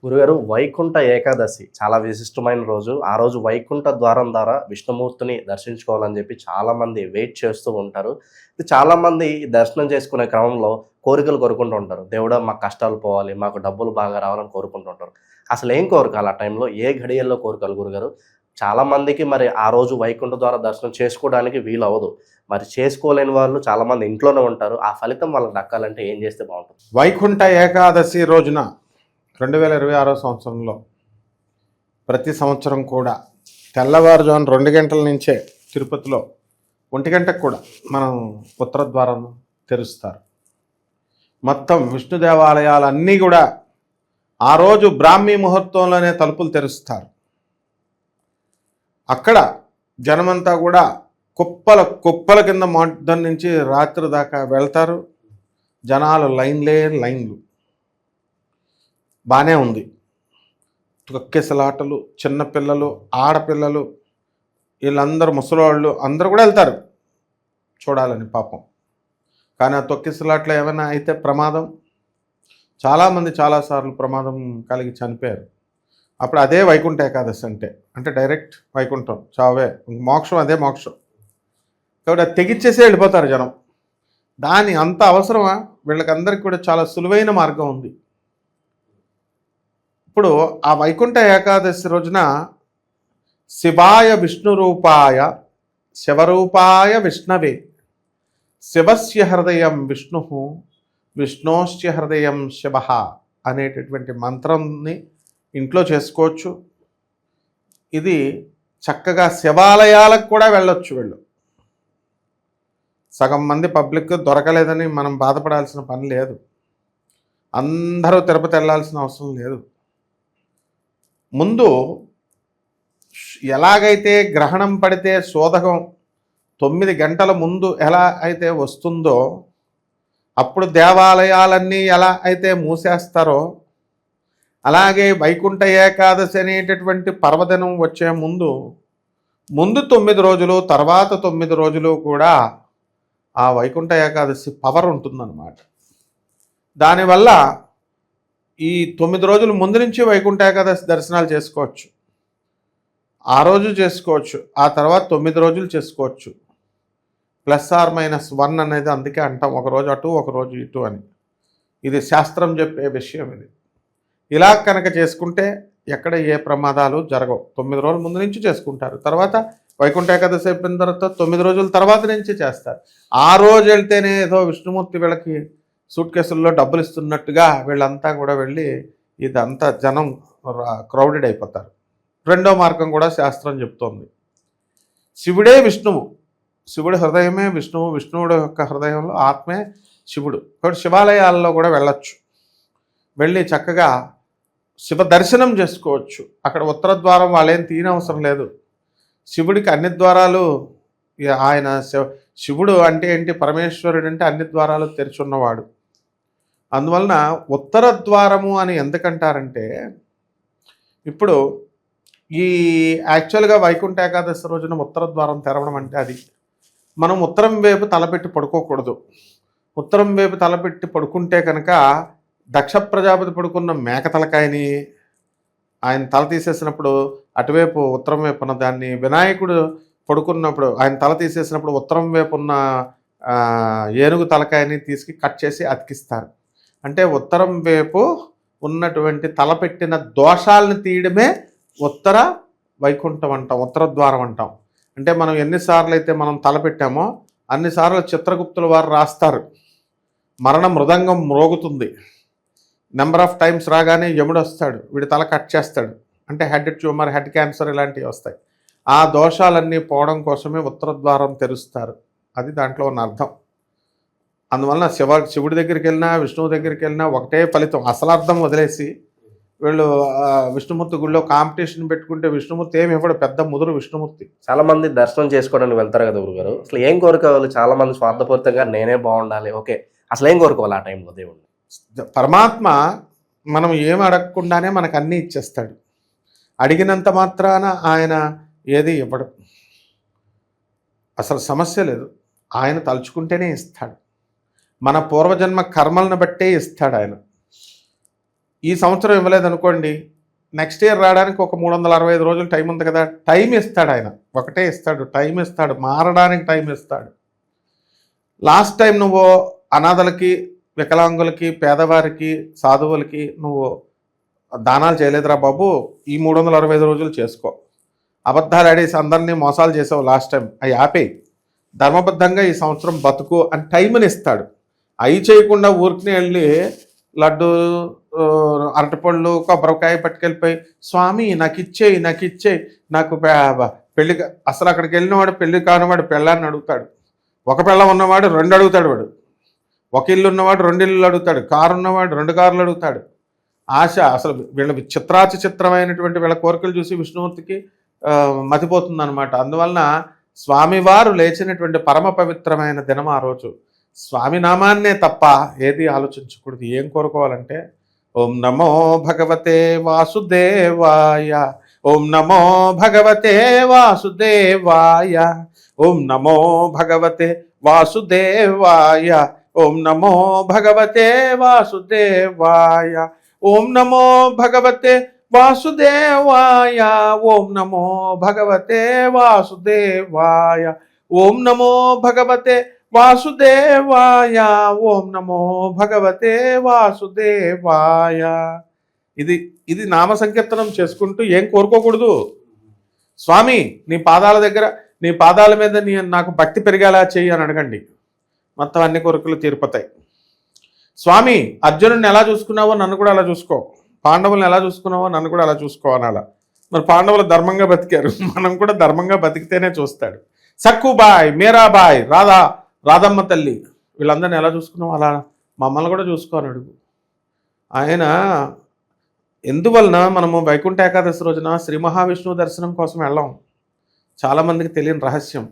గురుగారు వైకుంఠ ఏకాదశి చాలా విశిష్టమైన రోజు. ఆ రోజు వైకుంఠ ద్వారం ద్వారా విష్ణుమూర్తిని దర్శించుకోవాలని చెప్పి చాలామంది వెయిట్ చేస్తూ ఉంటారు. చాలామంది ఈ దర్శనం చేసుకునే క్రమంలో కోరికలు కోరుకుంటూ ఉంటారు. దేవుడా మాకు కష్టాలు పోవాలి, మాకు డబ్బులు బాగా రావాలని కోరుకుంటూ ఉంటారు. అసలేం కోరికలు ఆ టైంలో? ఏ ఘడియల్లో కోరికలు గురుగారు? చాలామందికి మరి ఆ రోజు వైకుంఠ ద్వార దర్శనం చేసుకోవడానికి వీలవ్వదు. మరి చేసుకోలేని వాళ్ళు చాలామంది ఇంట్లోనే ఉంటారు. ఆ ఫలితం వాళ్ళకి దక్కాలంటే ఏం చేస్తే బావుంటుంది? వైకుంఠ ఏకాదశి రోజున 2026 సంవత్సరంలో ప్రతి సంవత్సరం కూడా తెల్లవారుజామున 2 గంటల నుంచే తిరుపతిలో 1 గంటకు కూడా మనం ఉత్తర ద్వారం తెరుస్తారు. మొత్తం విష్ణు దేవాలయాలన్నీ కూడా ఆ రోజు బ్రాహ్మీ ముహూర్తంలోనే తలుపులు తెరుస్తారు. అక్కడ జనమంతా కూడా కుప్పల కింద మొత్తం నుంచి రాత్రి దాకా వెళ్తారు. జనాలు లైన్లు బాగానే ఉంది. తొక్కిసలాటలు, చిన్నపిల్లలు, ఆడపిల్లలు, వీళ్ళందరూ ముసలివాళ్ళు అందరూ కూడా వెళ్తారు చూడాలని పాపం. కానీ ఆ తొక్కిసలాట్లో ఏమైనా అయితే ప్రమాదం, చాలామంది చాలాసార్లు ప్రమాదం కలిగి చనిపోయారు. అప్పుడు అదే వైకుంఠ ఏకాదశి అంటే డైరెక్ట్ వైకుంఠం, చావే, మోక్షం అదే మోక్షం. కాబట్టి అది తెగిచ్చేసే వెళ్ళిపోతారు జనం. దాని అంత అవసరమా? వీళ్ళకందరికీ కూడా చాలా సులువైన మార్గం ఉంది. ఇప్పుడు ఆ వైకుంఠ ఏకాదశి రోజున శివాయ విష్ణు రూపాయ శివరూపాయ విష్ణవే శివస్య హృదయం విష్ణు విష్ణోశ్చ హృదయం శివ అనేటటువంటి మంత్రాన్ని ఇంట్లో చేసుకోవచ్చు. ఇది చక్కగా శివాలయాలకు కూడా వెళ్ళొచ్చు. వీళ్ళు సగం మంది పబ్లిక్ దొరకలేదని మనం బాధపడాల్సిన పని లేదు. అందరూ తిరుపతి వెళ్ళాల్సిన అవసరం లేదు. ముందు ఎలాగైతే గ్రహణం పడితే శోధకం 9 గంటల ముందు ఎలా అయితే వస్తుందో, అప్పుడు దేవాలయాలన్నీ ఎలా అయితే మూసేస్తారో, అలాగే వైకుంఠ ఏకాదశి అనేటటువంటి పర్వదినం వచ్చే ముందు 9 రోజులు, తర్వాత 9 రోజులు కూడా ఆ వైకుంఠ ఏకాదశి పవర్ ఉంటుందన్నమాట. దానివల్ల ఈ 9 రోజుల ముందు నుంచి వైకుంఠ ఏకాదశి దర్శనాలు చేసుకోవచ్చు. ఆ రోజు చేసుకోవచ్చు, ఆ తర్వాత 9 రోజులు చేసుకోవచ్చు. +or-1 అనేది అందుకే అంటాం, ఒకరోజు అటు ఒకరోజు ఇటు అని. ఇది శాస్త్రం చెప్పే విషయం. ఇది ఇలా కనుక చేసుకుంటే ఎక్కడ ఏ ప్రమాదాలు జరగవు. 9 రోజుల ముందు నుంచి చేసుకుంటారు. తర్వాత వైకుంఠ ఏకాదశి అయిపోయిన తర్వాత 9 రోజుల తర్వాత నుంచి చేస్తారు. ఆ రోజు వెళ్తేనే ఏదో విష్ణుమూర్తి వీళ్ళకి సూట్ కేసుల్లో డబ్బులు ఇస్తున్నట్టుగా వీళ్ళంతా కూడా వెళ్ళి ఇదంతా జనం క్రౌడెడ్ అయిపోతారు. రెండో మార్గం కూడా శాస్త్రం చెప్తోంది. శివుడే విష్ణువు, శివుడి హృదయమే విష్ణువు, విష్ణువుడి యొక్క హృదయంలో ఆత్మే శివుడు. కాబట్టి శివాలయాల్లో కూడా వెళ్ళచ్చు. వెళ్ళి చక్కగా శివ దర్శనం చేసుకోవచ్చు. అక్కడ ఉత్తర ద్వారం వాళ్ళేం తీయనవసరం లేదు. శివుడికి అన్ని ద్వారాలు, ఆయన శివుడు అంటే ఏంటి, పరమేశ్వరుడు అంటే అన్ని ద్వారాలు తెరిచున్నవాడు. అందువలన ఉత్తర ద్వారము అని ఎందుకంటారంటే, ఇప్పుడు ఈ యాక్చువల్గా వైకుంఠ ఏకాదశి రోజున ఉత్తర ద్వారం తెరవడం అంటే అది మనం ఉత్తరం వైపు తలపెట్టి పడుకోకూడదు. ఉత్తరం వైపు తలపెట్టి పడుకుంటే కనుక దక్ష ప్రజాపతి పడుకున్న మేక తలకాయని ఆయన తల తీసేసినప్పుడు అటువైపు ఉత్తరం వైపు ఉన్న దాన్ని, వినాయకుడు పడుకున్నప్పుడు ఆయన తల తీసేసినప్పుడు ఉత్తరం వైపు ఉన్న ఏనుగు తలకాయని తీసుకు కట్ చేసి అతికిస్తారు. అంటే ఉత్తరం వైపు ఉన్నటువంటి తలపెట్టిన దోషాలను తీయడమే ఉత్తర వైకుంఠం అంటాం, ఉత్తర ద్వారం అంటాం. అంటే మనం ఎన్నిసార్లు అయితే మనం తలపెట్టామో అన్నిసార్లు చిత్రగుప్తుల వారు రాస్తారు, మరణ మృదంగం మ్రోగుతుంది. నెంబర్ ఆఫ్ టైమ్స్ రాగానే యముడు వస్తాడు, వీడి తల కట్ చేస్తాడు. అంటే హెడ్ ట్యూమర్, హెడ్ క్యాన్సర్ ఇలాంటివి వస్తాయి. ఆ దోషాలన్నీ పోవడం కోసమే ఉత్తర ద్వారం తెరుస్తారు. అది దాంట్లో ఉన్న అర్థం. అందువలన శివుడి దగ్గరికి వెళ్ళినా విష్ణువు దగ్గరికి వెళ్ళినా ఒకటే ఫలితం. అసలు అర్థం వదిలేసి వీళ్ళు విష్ణుమూర్తి గుడిలో కాంపిటీషన్ పెట్టుకుంటే విష్ణుమూర్తి ఏమి ఇవ్వడు, పెద్ద ముదురు విష్ణుమూర్తి. చాలామంది దర్శనం చేసుకోవడానికి వెళ్తారు కదా గురుగారు, అసలు ఏం కోరుకోవాలి? చాలామంది స్వార్థపూరితంగా నేనే బాగుండాలి, ఓకే, అసలు ఏం కోరుకోవాలి ఆ టైంలో దేవుడు? పరమాత్మ మనం ఏం అడగకుండానే మనకు అన్నీ ఇచ్చేస్తాడు. అడిగినంత మాత్రాన ఆయన ఏది ఇవ్వడు. అసలు సమస్య లేదు. ఆయన తలుచుకుంటేనే ఇస్తాడు. మన పూర్వజన్మ కర్మలను బట్టే ఇస్తాడు ఆయన. ఈ సంవత్సరం ఇవ్వలేదనుకోండి, నెక్స్ట్ ఇయర్ రావడానికి ఒక 365 రోజులు టైం ఉంది కదా, టైం ఇస్తాడు ఆయన. ఒకటే ఇస్తాడు, టైం ఇస్తాడు, మారడానికి టైం ఇస్తాడు. లాస్ట్ టైం నువ్వు అనాథలకి, వికలాంగులకి, పేదవారికి, సాధువులకి నువ్వు దానాలు చేయలేదురా బాబు, ఈ 365 రోజులు చేసుకో. అబద్ధాలు ఆడేసి అందరినీ మోసాలు చేసావు లాస్ట్ టైం, అవి ఆపేయి. ధర్మబద్ధంగా ఈ సంవత్సరం బతుకు అని టైంని ఇస్తాడు. అవి చేయకుండా ఊరికి వెళ్ళి లడ్డు, అరటిపళ్ళు, కొబ్బరికాయ పట్టుకెళ్ళిపోయి స్వామి నాకు ఇచ్చేయి, నాకు పెళ్లి, అసలు అక్కడికి వెళ్ళినవాడు పెళ్లి కానివాడు పెళ్ళాన్ని అడుగుతాడు. ఒక పెళ్ళం ఉన్నవాడు 2 అడుగుతాడు. వాడు ఒక ఇల్లు ఉన్నవాడు 2 ఇల్లు అడుగుతాడు. కారు ఉన్నవాడు 2 కార్లు అడుగుతాడు. ఆశ అసలు వీళ్ళ చిత్రమైనటువంటి వీళ్ళ కోరికలు చూసి విష్ణుమూర్తికి మతిపోతుంది అనమాట. అందువలన స్వామివారు లేచినటువంటి పరమ పవిత్రమైన దినం ఆ రోజు. స్వామి నామాన్నే తప్ప ఏది ఆలోచించకూడదు. ఏం కోరుకోవాలంటే ఓం నమో భగవతే వాసుదేవాయ, ఓం నమో భగవతే వాసుదేవాయ, ఓం నమో భగవతే వాసుదేవాయ, ఓం నమో భగవతే వాసుదేవాయ, ఓం నమో భగవతే వాసుదేవాయ, ఓం నమో భగవతే వాసుదేవాయ, ఓం నమో భగవతే వాసుదేవాయ, ఓం నమో భగవతే వాసుదేవాయ. ఇది నామ సంకీర్తనం చేసుకుంటూ ఏం కోరుకోకూడదు. స్వామి నీ పాదాల దగ్గర, నీ పాదాల మీద నాకు భక్తి పెరిగేలా చెయ్యి అని అడగండి, మొత్తం అన్ని కోరికలు తీరిపోతాయి. స్వామి అర్జునుడిని ఎలా చూసుకున్నావో నన్ను కూడా అలా చూసుకో, పాండవులను ఎలా చూసుకున్నావో నన్ను కూడా అలా చూసుకో అనాల. మరి పాండవులు ధర్మంగా బతికారు, మనం కూడా ధర్మంగా బతికితేనే చూస్తాడు. సక్కుబాయ్, మీరాబాయ్, రాధమ్మ తల్లి, వీళ్ళందరినీ ఎలా చూసుకున్నావు అలా మమ్మల్ని కూడా చూసుకోని అడుగు. ఆయన ఎందువలన మనము వైకుంఠ ఏకాదశి రోజున శ్రీ మహావిష్ణువు దర్శనం కోసం వెళ్ళాం. చాలామందికి తెలియని రహస్యం.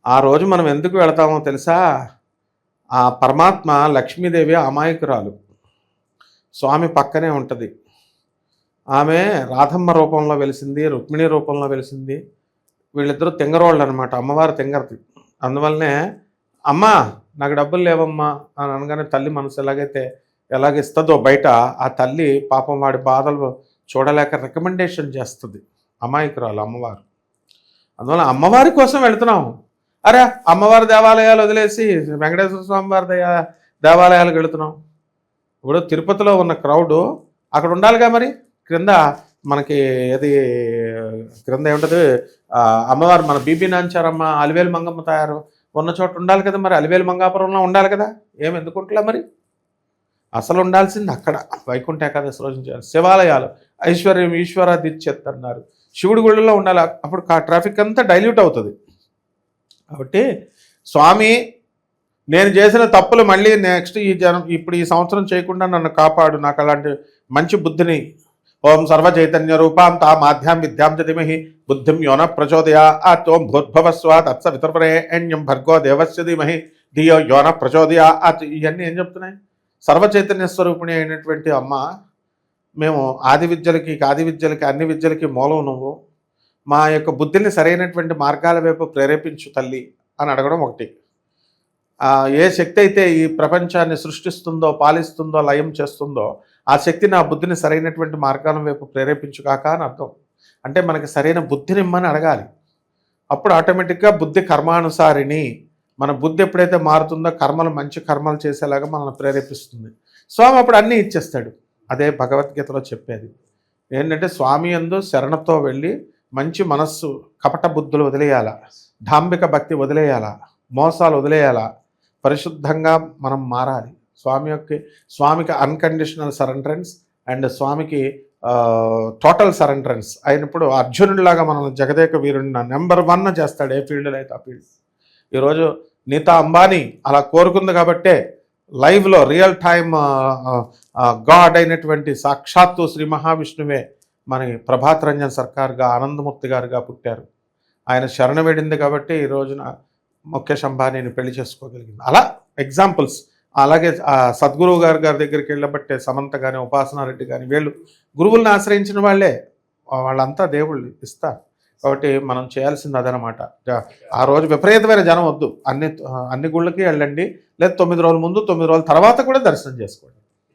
ఆ రోజు మనం ఎందుకు వెళతామో తెలుసా? ఆ పరమాత్మ లక్ష్మీదేవి అమాయకురాలు, స్వామి పక్కనే ఉంటుంది. ఆమె రాధమ్మ రూపంలో వెలిసింది, రుక్మిణి రూపంలో వెలిసింది. వీళ్ళిద్దరూ తెంగరోళ్ళు అనమాట, అమ్మవారు తెంగరది. అందువల్లనే అమ్మ నాకు డబ్బులు లేవమ్మా అని అనగానే తల్లి మనసు ఎలాగిస్తుందో బయట, ఆ తల్లి పాపం వాడి బాధలు చూడలేక రికమెండేషన్ చేస్తుంది. అమాయకురాలు అమ్మవారు. అందువల్ల అమ్మవారి కోసం వెళుతున్నాం. అరే అమ్మవారి దేవాలయాలు వదిలేసి వెంకటేశ్వర స్వామి వారి దేవాలయాలకు వెళుతున్నాం. ఇప్పుడు తిరుపతిలో ఉన్న క్రౌడు అక్కడ ఉండాలిగా, మరి క్రింద మనకి క్రింద ఏముంటుంది, అమ్మవారు మన బీబీ నాంచారమ్మ, అలివేలు మంగమ్మ తయారు ఉన్న చోట ఉండాలి కదా. మరి అలివేలు మంగాపురంలో ఉండాలి కదా, ఎందుకుంటలే మరి. అసలు ఉండాల్సింది అక్కడ వైకుంఠ ఏకాదశి రోజు చేయాలి. శివాలయాలు ఐశ్వర్యం ఈశ్వరాదిత్యత్ అన్నారు, శివుడి గుళ్ళలో ఉండాలి. అప్పుడు ట్రాఫిక్ అంతా డైల్యూట్ అవుతుంది. కాబట్టి స్వామి నేను చేసిన తప్పులు మళ్ళీ నెక్స్ట్ ఇప్పుడు ఈ సంవత్సరం చేయకుండా నన్ను కాపాడు, నాకు అలాంటి మంచి బుద్ధిని. ఓం సర్వ చైతన్య రూపాం తామాధ్యాం విద్యాం చదిమహి బుద్ధిం యోన ప్రచోదయాత్, ఓం భూర్భవస్వ తత్సవితుర్వరేణ్యం భర్గో దేవస్య ధీమహి ధియో యోన ప్రచోదయాత్. ఇవన్నీ ఏం చెప్తున్నాయి? సర్వ చైతన్య స్వరూపిణి అయినటువంటి అమ్మ, మేము ఆది విద్యలకి అన్ని విద్యలకి మూలం నువ్వు, మా యొక్క బుద్ధిని సరైనటువంటి మార్గాల వైపు ప్రేరేపించు తల్లి అని అడగడం ఒకటి. ఏ శక్తి అయితే ఈ ప్రపంచాన్ని సృష్టిస్తుందో, పాలిస్తుందో, లయం చేస్తుందో, ఆ శక్తి నా బుద్ధిని సరైనటువంటి మార్గాల వైపు ప్రేరేపించుగాక అని అర్థం. అంటే మనకి సరైన బుద్ధిని ఇమ్మని అడగాలి. అప్పుడు ఆటోమేటిక్గా బుద్ధి కర్మానుసారిని, మన బుద్ధి ఎప్పుడైతే మారుతుందో కర్మలు మంచి కర్మలు చేసేలాగా మనల్ని ప్రేరేపిస్తుంది. స్వామి అప్పుడు అన్నీ ఇచ్చేస్తాడు. అదే భగవద్గీతలో చెప్పేది ఏంటంటే, స్వామి యందు శరణతో వెళ్ళి మంచి మనస్సు, కపట బుద్ధులు వదిలేయాల, డాంబిక భక్తి వదిలేయాల, మోసాలు వదిలేయాల, పరిశుద్ధంగా మనం మారాలి. స్వామికి అన్కండిషనల్ సరెండరెన్స్ అండ్ స్వామికి టోటల్ సరెండరెన్స్ అయినప్పుడు అర్జునుడిలాగా మనల్ని జగదేక వీరుడిని నెంబర్ 1 చేస్తాడు. ఏ ఫీల్డ్లో అయితే ఆ ఫీల్డ్. ఈరోజు నీతా అంబానీ అలా కోరుకుంది కాబట్టే లైవ్లో రియల్ టైమ్ గాడ్ అయినటువంటి సాక్షాత్తు శ్రీ మహావిష్ణువే మన ప్రభాత్ రంజన్ సర్కార్గా, ఆనందమూర్తి గారుగా పుట్టారు. ఆయన శరణ వేడింది కాబట్టి ఈ రోజున ముఖేష్ అంబానీని పెళ్లి చేసుకోగలిగింది. అలా ఎగ్జాంపుల్స్. అలాగే సద్గురువు గారి దగ్గరికి వెళ్ళబట్టే సమంత కానీ, ఉపాసనారెడ్డి కానీ, వీళ్ళు గురువులను ఆశ్రయించిన వాళ్ళంతా దేవుళ్ళు ఇస్తారు. కాబట్టి మనం చేయాల్సింది అదనమాట. ఆ రోజు విపరీతమైన జనం వద్దు, అన్ని గుళ్ళకి వెళ్ళండి. లేదా 9 రోజుల ముందు 9 రోజుల తర్వాత కూడా దర్శనం చేసుకోండి.